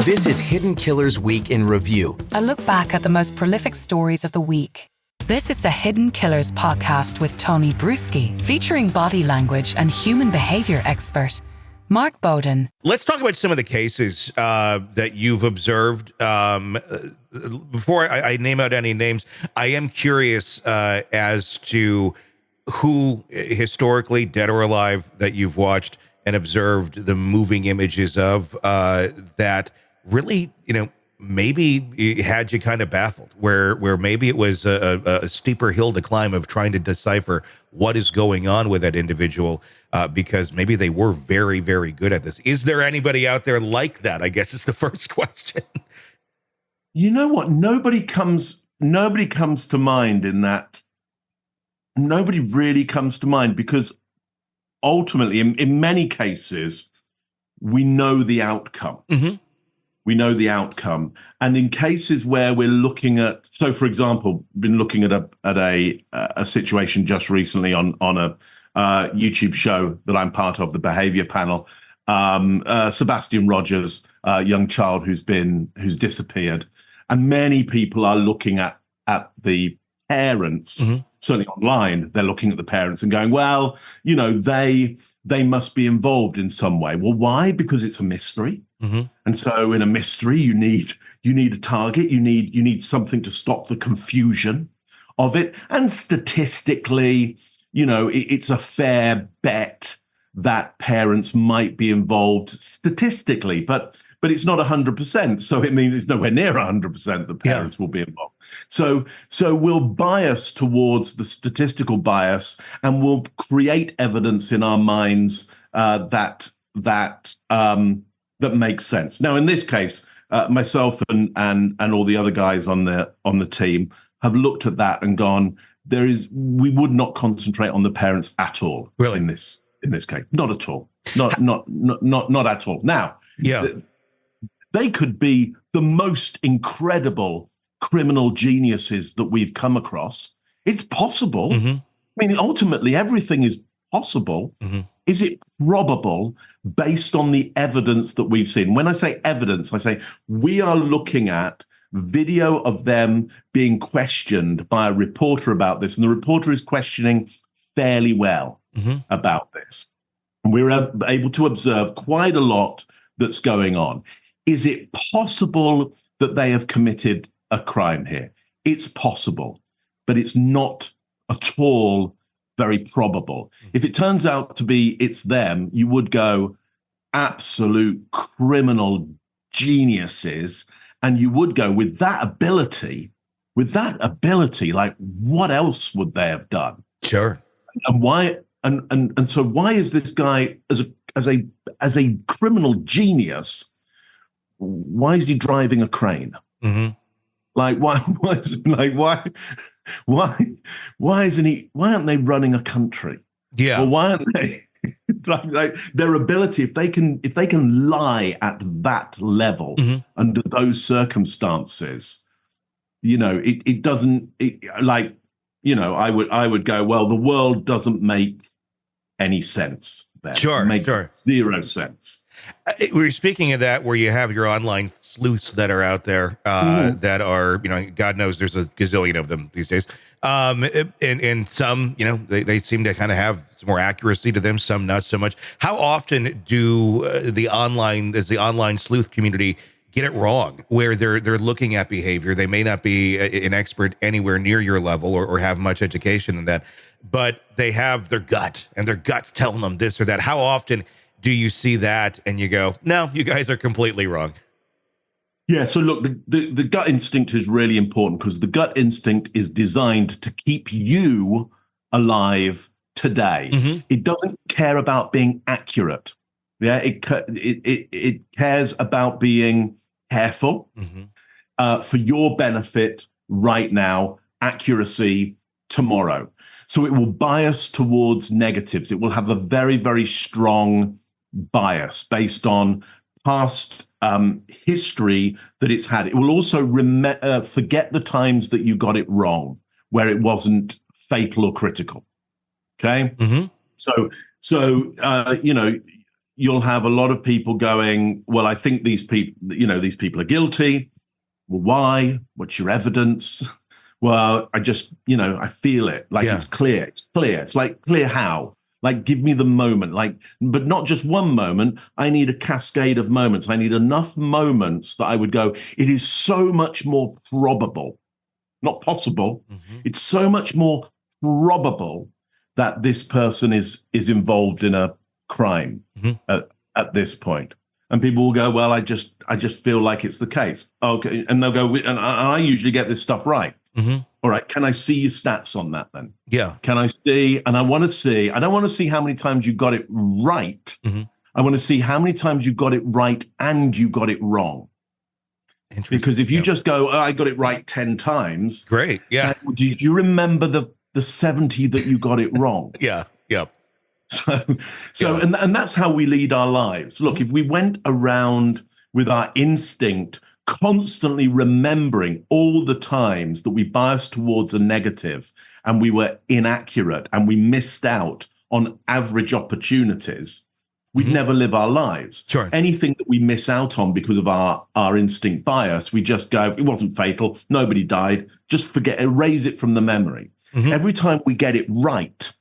This is Hidden Killers Week in Review. A look back at the most prolific stories of the week. This is the Hidden Killers podcast with Tony Brueski, featuring body language and human behavior expert Mark Bowden. Let's talk about some of the cases that you've observed. Before I name out any names, I am curious as to who historically, dead or alive, that you've watched and observed the moving images of that really, maybe it had you kind of baffled, where maybe it was a steeper hill to climb of trying to decipher what is going on with that individual, because maybe they were very, very good at this. Is there anybody out there like that? I guess is the first question. You know what? Nobody comes to mind in that. Nobody really comes to mind because ultimately, in many cases, we know the outcome. Mm-hmm. We know the outcome. And in cases where we're looking at, so for example, been looking at a situation just recently on a YouTube show that I'm part of, the Behavior Panel. Sebastian Rogers, a young child who's disappeared, and many people are looking at the parents. Mm-hmm. Certainly online, they're looking at the parents and going, well, they must be involved in some way. Well, why? Because it's a mystery. Mm-hmm. And so in a mystery, you need a target. You need something to stop the confusion of it. And statistically, it's a fair bet that parents might be involved statistically, but it's not 100%. So it means it's nowhere near 100% that parents will be involved. So we'll bias towards the statistical bias, and we'll create evidence in our minds that makes sense. Now, in this case, myself and all the other guys on the team have looked at that and gone, we would not concentrate on the parents at all. Really? in this case, not at all, not at all. Now, they could be the most incredible criminal geniuses that we've come across. It's possible. Mm-hmm. I mean, ultimately, everything is possible. Mm-hmm. Is it probable based on the evidence that we've seen? When I say evidence, I say we are looking at video of them being questioned by a reporter about this, and the reporter is questioning fairly well about this. And we're able to observe quite a lot that's going on. Is it possible that they have committed a crime here? It's possible, but it's not at all very probable. If it turns out to be it's them, you would go absolute criminal geniuses, and you would go with that ability, like what else would they have done? Sure. And why? And so why is this guy as a criminal genius? Why is he driving a crane? Mm-hmm. Like why isn't he? Why aren't they running a country? Yeah. Well, why aren't they? like their ability, if they can lie at that level under those circumstances, it doesn't. I would go, well, the world doesn't make any sense there. Sure, it makes sure. Zero sense. We're speaking of that, where you have your online sleuths that are out there that are, God knows there's a gazillion of them these days. And some, they seem to kind of have some more accuracy to them, some not so much. How often do the online sleuth community get it wrong, where they're looking at behavior? They may not be an expert anywhere near your level or have much education in that, but they have their gut, and their gut's telling them this or that. How often do you see that and you go, no, you guys are completely wrong? Yeah, so look, the gut instinct is really important, because the gut instinct is designed to keep you alive today. Mm-hmm. It doesn't care about being accurate. Yeah, it cares about being careful for your benefit right now, accuracy tomorrow. So it will bias towards negatives. It will have a very, very strong bias based on past history that it's had. It will also forget the times that you got it wrong, where it wasn't fatal or critical. Okay, so you'll have a lot of people going, well, I think these people are guilty. Well, why? What's your evidence? Well, I just, I feel it. Like, it's clear. It's clear. It's like, clear how? Like, give me the moment. Like, but not just one moment. I need a cascade of moments. I need enough moments that I would go, it is so much more probable, not possible. It's so much more probable that this person is involved in a crime at this point. And people will go, well, I just feel like it's the case. Okay. And they'll go, and I usually get this stuff right. All right. Can I see your stats on that then? Yeah. Can I see? And I don't want to see how many times you got it right. I want to see how many times you got it right and you got it wrong. Because if you just go, I got it right 10 times. Great. Yeah. Do you remember the 70 that you got it wrong? Yeah. And that's how we lead our lives. Look, if we went around with our instinct constantly remembering all the times that we biased towards a negative and we were inaccurate and we missed out on average opportunities, we'd never live our lives. Sure. Anything that we miss out on because of our instinct bias, we just go, it wasn't fatal, nobody died, just erase it from the memory. Every time we get it right,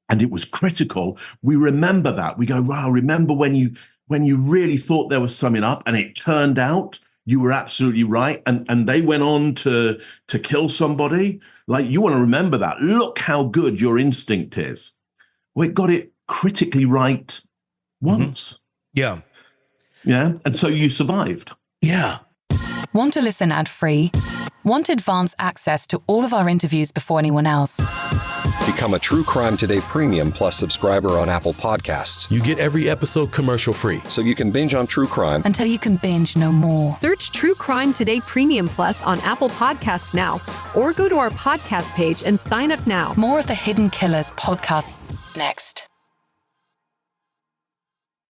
and it was critical, we remember that. We go, wow, remember when you really thought there was something up and it turned out you were absolutely right and they went on to kill somebody? Like, you want to remember that. Look how good your instinct is. Well, it got it critically right once. Yeah. Yeah. And so you survived. Yeah. Want to listen ad-free? Want advanced access to all of our interviews before anyone else? Become a True Crime Today Premium Plus subscriber on Apple Podcasts. You get every episode commercial-free. So you can binge on true crime Until you can binge no more. Search True Crime Today Premium Plus on Apple Podcasts now, or go to our podcast page and sign up now. More of the Hidden Killers podcast next.